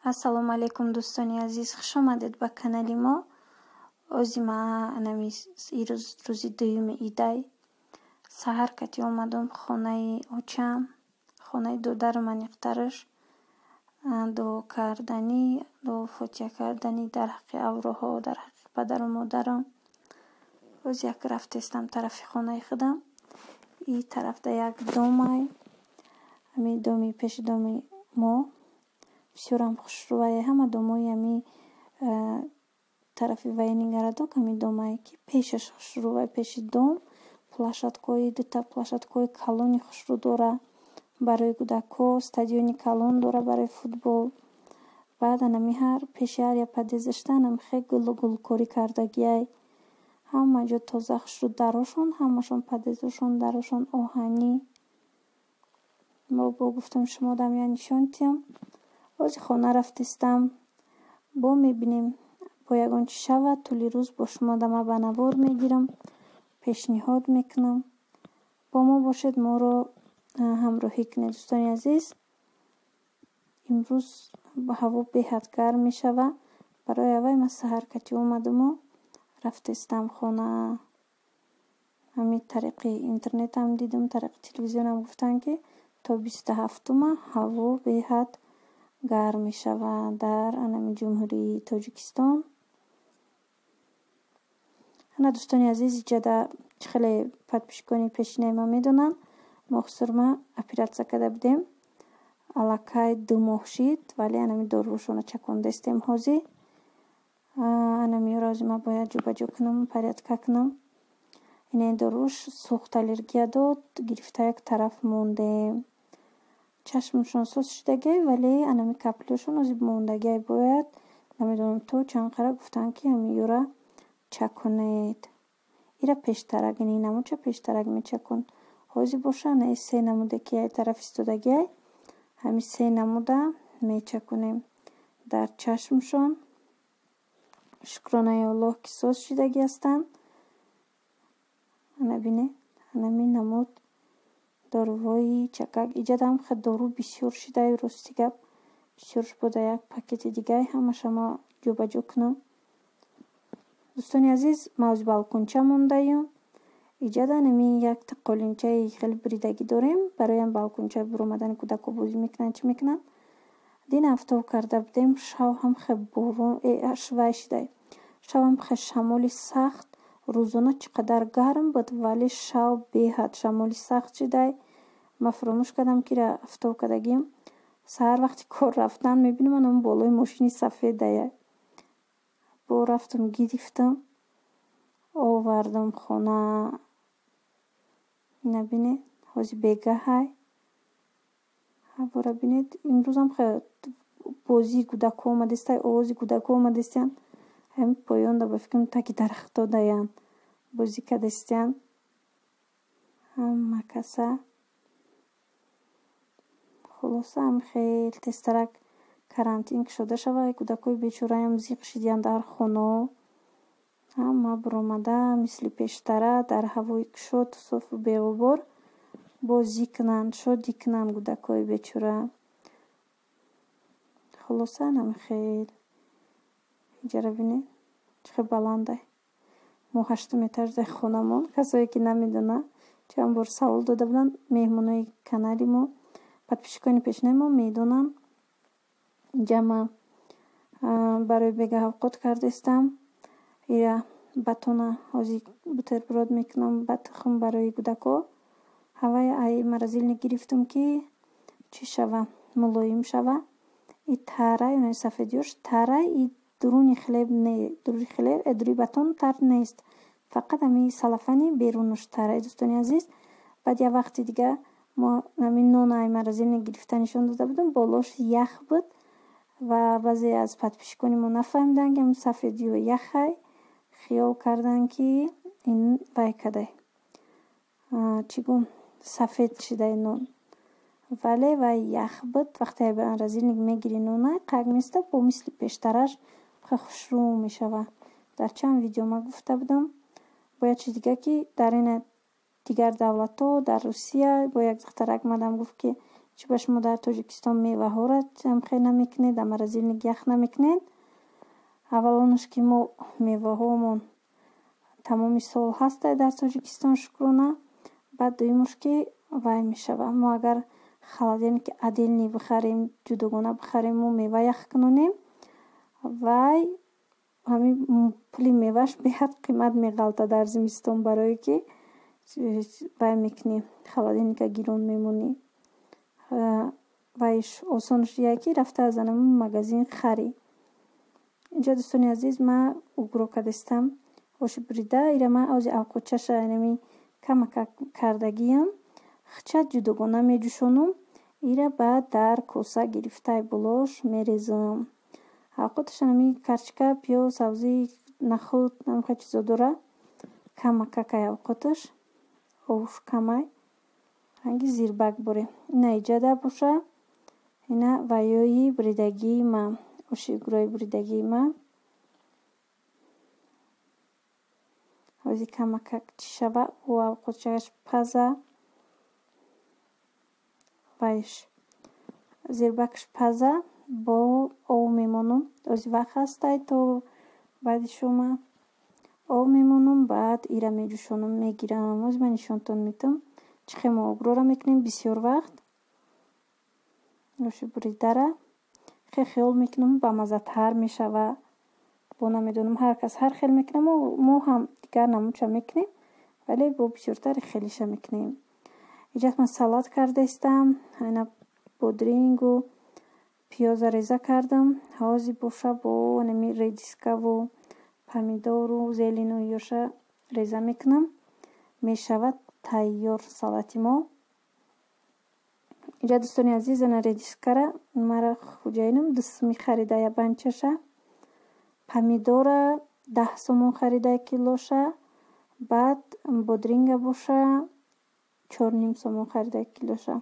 ассалому алайкум дӯстони азиз, хуш омадед ба канали мо. Ози ма рӯзи дуюми идай саҳар кати омадам хонаи очам, хонаи додару маниқтараш дуо карданӣ, дуо фотиҳа карданӣ дар ҳаққи авроҳо, дар ҳаққи падару модарам. оз як рафтестам тарафи хонаи худам. И тарафда як домай, ами доми пеши доми мо бисёрам хушрӯвае. Ҳама домои ами тарафи вай нигарадок, ами домае ки пешаш хушрӯвай, пеши дом плашадкои дута плашадкои калони хушрӯ дора барои кӯдако, стадиони калон дора барои футбол. баъд анами ҳар пеши ҳар як падезашта анами хе гулу гулкорӣ кардагиай. ҳама ҷо тоза хушрӯ дарошон, ҳамашон падезашон дарошон оҳанӣ. мо бо гуфтам шумо дам я нишон тиям. ози хона рафтистам. бо мебинем бо ягон чи шавад тӯли рӯз бо шумо дама ба навор мегирам, пешниҳод мекунам. бо мо бошед, моро ҳамроҳӣ кунед дӯстони азиз. имрӯз ҳаво беҳад гарм мешавад. барои аввал ман саҳар кати омадаму рафтестам хона. ҳамин тариқи интернетам дидам, тариқи телевизионам гуфтанд ки то 27 ҳаво беҳад гарм мешавад дар анами ҷумҳурии Тоҷикистон. ана дӯстони азиз, иҷада чӣ хеле подписчикони пешинаи ма медонанд, мо хусурма оператсия када будем. аллакай 2 моҳ шид, вале анами дорушона чакондастем ҳозир. анами рози ма бояд ҷӯбаҷӯ кунам, порядка кунам. ине доруш сӯхт аллергия дод, гирифта як тараф мондем. чашмшон сус шидагиай, вале анами каплиошон озиб мондагиай. бояд намедонам то чанд қара гуфтанд ки ами юра чаконед. ира пештарак, ини намуча пештарак мечакон. ҳозир боша ана се намуде ки ай тараф истодагиай, ҳами се намуда мечаконем дар чашмшон. шукронаи Аллоҳ ки сос шидаги ҳастанд. ана бинед, анами намуд дорувои чакак. иҷадам хе дору бисёр шидай, рости гап бисёр шуда, як пакети дигай ҳамашама ҷӯбаҷӯ кунам. дӯстони азиз, ма оз балконча мондаем. иҷада нами якта қолинчаи хеле бридагӣ дорем. бароям балконча биромадани кӯдако бозӣ мекунанд, чӣ мекунанд. дин ҳафта карда будем. шав ҳам хе борон вай шидай. шав ҳам хе шамоли сахт. рӯзона чӣ қадар гарм буд, вале шав беҳад шамоли сахт шидай. ма фаромӯш кардам ки рафтов кардагим. саҳар вақти кор рафтан мебинам анам болои мошини сафедая. бо рафтам гирифтам, овардам хона. набинед ҳозир бегаҳай ҳавора бинед. имрӯзам хе бозии кӯдако омадестай, овози кӯдако омадестян. ҳамин поёнда ба фикрам таки дарахто даян бозӣ кардестян. ҳама каса хулоса ҳам хел тезтарак карантин кушода шавад. кӯдакои бечораам зиқ шидиян дар хоно. ҳама биромада мисли пештара дар ҳавои кушод софу беғубор бозӣ кунанд, шодӣ кунанд кӯдакои бечора. хулоса ҳам хел иҷара бинед чӣ хел баландай. мо 8 этаждаи хонамон. касое ки намедонанд, чанд бор савол дода буданд меҳмонои канали мо, подписчикони пешинаи мо медонанд. ҷама барои бегаҳовқот кардестам. ира батона ҳозир бутерброд мекунам ба тухм барои кӯдако. ҳавай ай маразилни гирифтам ки чӣ шава, мулоим шава. и тарай онаи сафедиёш тарай и дуруни хлеб не, дуруни хлеб дуруни батон тар нест, фақат ами салафани берунаш тарай. дӯстони азиз, баъд я вақти дига мо ами нон ай маразилни гирифта нишон дода будам, болош ях буд ва баъзе аз подписчикони мо нафаҳмиданд ки ами сафедиё яхай. хиёл карданд ки ин вай кадай чӣ гум сафед шидай нон, вале вай ях буд. вақте ай маразилник мегири нонай қайг места бо мисли пештараш хе хушрӯ мешавад. дар чанд видео ма гуфта будам. бо як чиз дига ки дар ин дигар давлатҳо, дар Русия бо як духтарак мадам гуфт ки چی به شما در تاجیکستان میوه ها را خیلی نمیکنید، در مرزی نگه نمیکنید. اولانش که ما میوه هامون تمامی سال هسته در تاجیکستان شکرانه. بعد دویمش که وای میشوه ما اگر خالدین که عدیلنی بخریم جداگانه بخریم و میوه یخ کنونیم وای همین پولی میوهش به حد قیمت میغلطه در زمستان برای که وای میکنیم خالدین که گیرون میمونی وایش آسانش یکی رفته از انم مگزین خری. اینجا دوستانی عزیز ما اوگرو کدستم اوش بریده ایره ما اوزی اوقوچش اینمی کمک کردگیم خچه جداگانه میجوشونم ایره بعد در کوسه گرفته بلوش میریزم. اوقاتش اینمی کرچکه پیاز سبزی نخود نمیخواه چیزا داره کمک که اوقاتش اوش کمای هنگی زیربک باره اینا ایجاده باشه. اینا ویایی بریدگی ما اوشی گروی بریدگی ما اوزی کمک چی شوه و اوقاتش پزه ویش زیربکش پزه با او میمونم اوزی وقت هسته تو بعد شما او میمونم بعد ایره میجوشونم میگیرم اوزی من نشانتون میتم چخه ما اوگرو را میکنیم بسیار وقت نوشی بریده را خیال میکنم با مزه تر میشوه با نمیدونم هر کس هر خیل میکنم و ما هم دیگر نمونچه میکنیم ولی با بسیارتر خیلیشه میکنیم. اینجا من سالاد کرده استم اینا بودرینگ و پیاز ریزه کردم هازی باشه با نمی ریدیسکه و پمیدور و زیلین و یوشه ریزه میکنم میشود تیار سالتی ما. اینجا دوستانی عزیز این ریدیسکه را مرا خوجاینم دست می خریده یا بنچشه پمیدور 10 سومون خریده کیلوشه بعد بودرینگ باشه 4.5 سومون خریده کیلوشه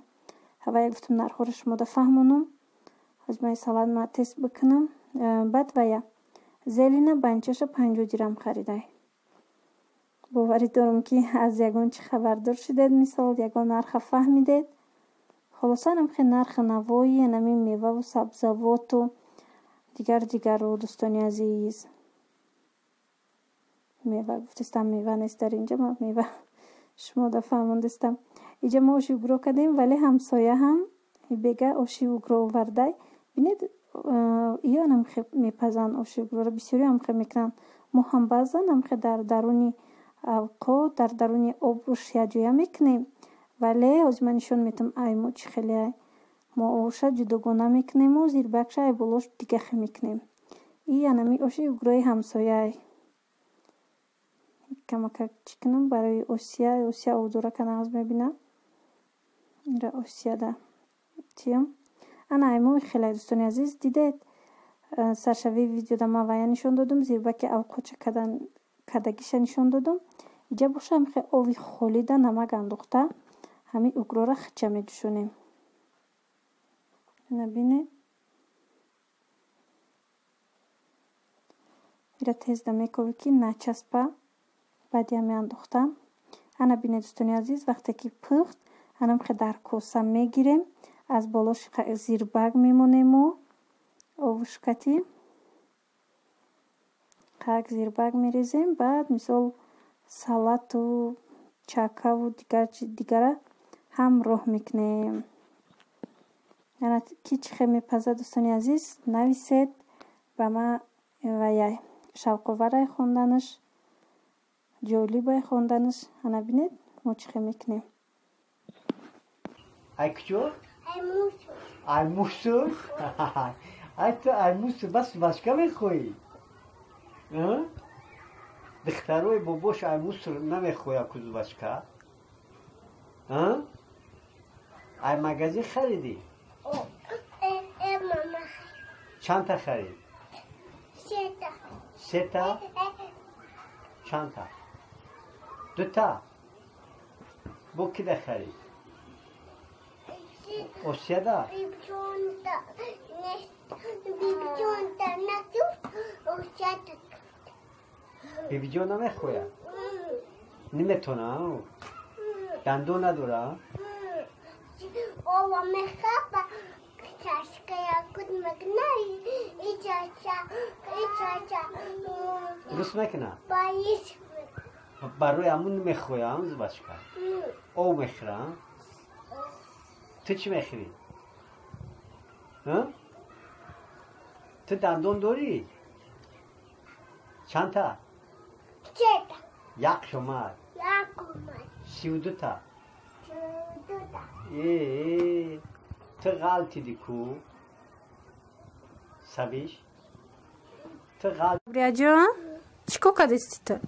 هوا گفتم نرخورش مده فهمونم از مای سالاد ما تست بکنم. بعد ویا زیلین بنچش 50 درم خریده باوری دارم که از یگان چه خبردار شدید مثال یگان نرخ فهمیدید خلاصا نمخی نرخ نوایی نمی میوه و سبزوات و دیگر رو دوستانی عزیز میوه گفتستم میوه نیست در اینجا ما میوه شما دفعه موندستم اینجا ما اوشی اوگرو کردیم ولی همسایه هم بگه اوشی اوگرو ورده بینید یا نمخی میپزن اوشی اوگرو رو بسیاری همخی میکنن ما هم بازن همخی در درونی اوقات در درونی آب رو شیاجویا میکنیم ولی از من نشون میتم ایمو چی خیلی ما اوشه جداگانه میکنیم و زیر بکش ای بلوش دیگه خی میکنیم این انمی اوشی اوگروی همسایه کمک چی کنم برای اوسیا او دوره کنم از میبینم این را اوسیا ده چیم انا ایمو خیلی دوستانی عزیز دیدید سرشوی ویدیو دا ما ویا نشون دادم زیر بک اوقات کدگیش نشون دادم اینجا باشه هم خیلی اوی خولیده نمک اندوخته همین اوگرو را خچه میجوشونیم نبینید ایره تیز ده میکوی که نچسبه بعدی همی اندوختم انا بینید دوستانی عزیز وقتی که پخت انم خیلی در کوسه میگیریم از بالاش زیر بگ میمونیم و اوشکتی خاک زیر بگ میریزیم بعد مثال سالات و چکه و دیگر هم روح میکنیم. یعنی کی چه میپزه دوستانی عزیز نویسید و ما ویای شوق و ورای خوندنش جولی بای خوندنش انا بینید ما چه میکنیم. ای کجور؟ ای موسور ای تو ای موسور بس که میخوایی دختروی باباش ای موسور نمیخواه کدو بس که ای مگزی خریدی؟ چند تا خرید؟ 3 تا؟ چند تا؟ 2 تا؟ با کی ده خرید؟ اوسیا ده؟ بیبی جون نمیخواه؟ نمیتونه؟ دندون نداره؟ Baba mekaba çaşkaya gitmek ne? İçaça. درست نکنم Bayis. برای همون میخویم زباشکا او میخرم تو چی میخری؟ ها؟ تو دندون داری؟ چند تا؟ Çeta. یک شمار Yakuman. 32 تا Çududa. تو غلطی دیکو سبیش تو غلط Sabriyacan, çiko kadestita.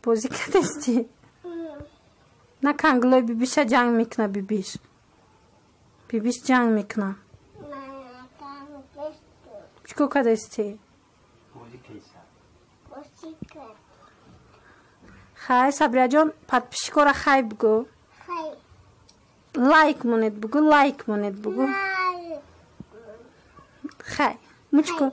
Bozi kadesti. Na kangloj bibisha jang mikna bibish. Bibish jang mikna. Çiko kadesti. بودی کیسا Hay Sabriyacan patpişkora hay bugu. Like monet bugu, like monet bugu. Hay. Muçko.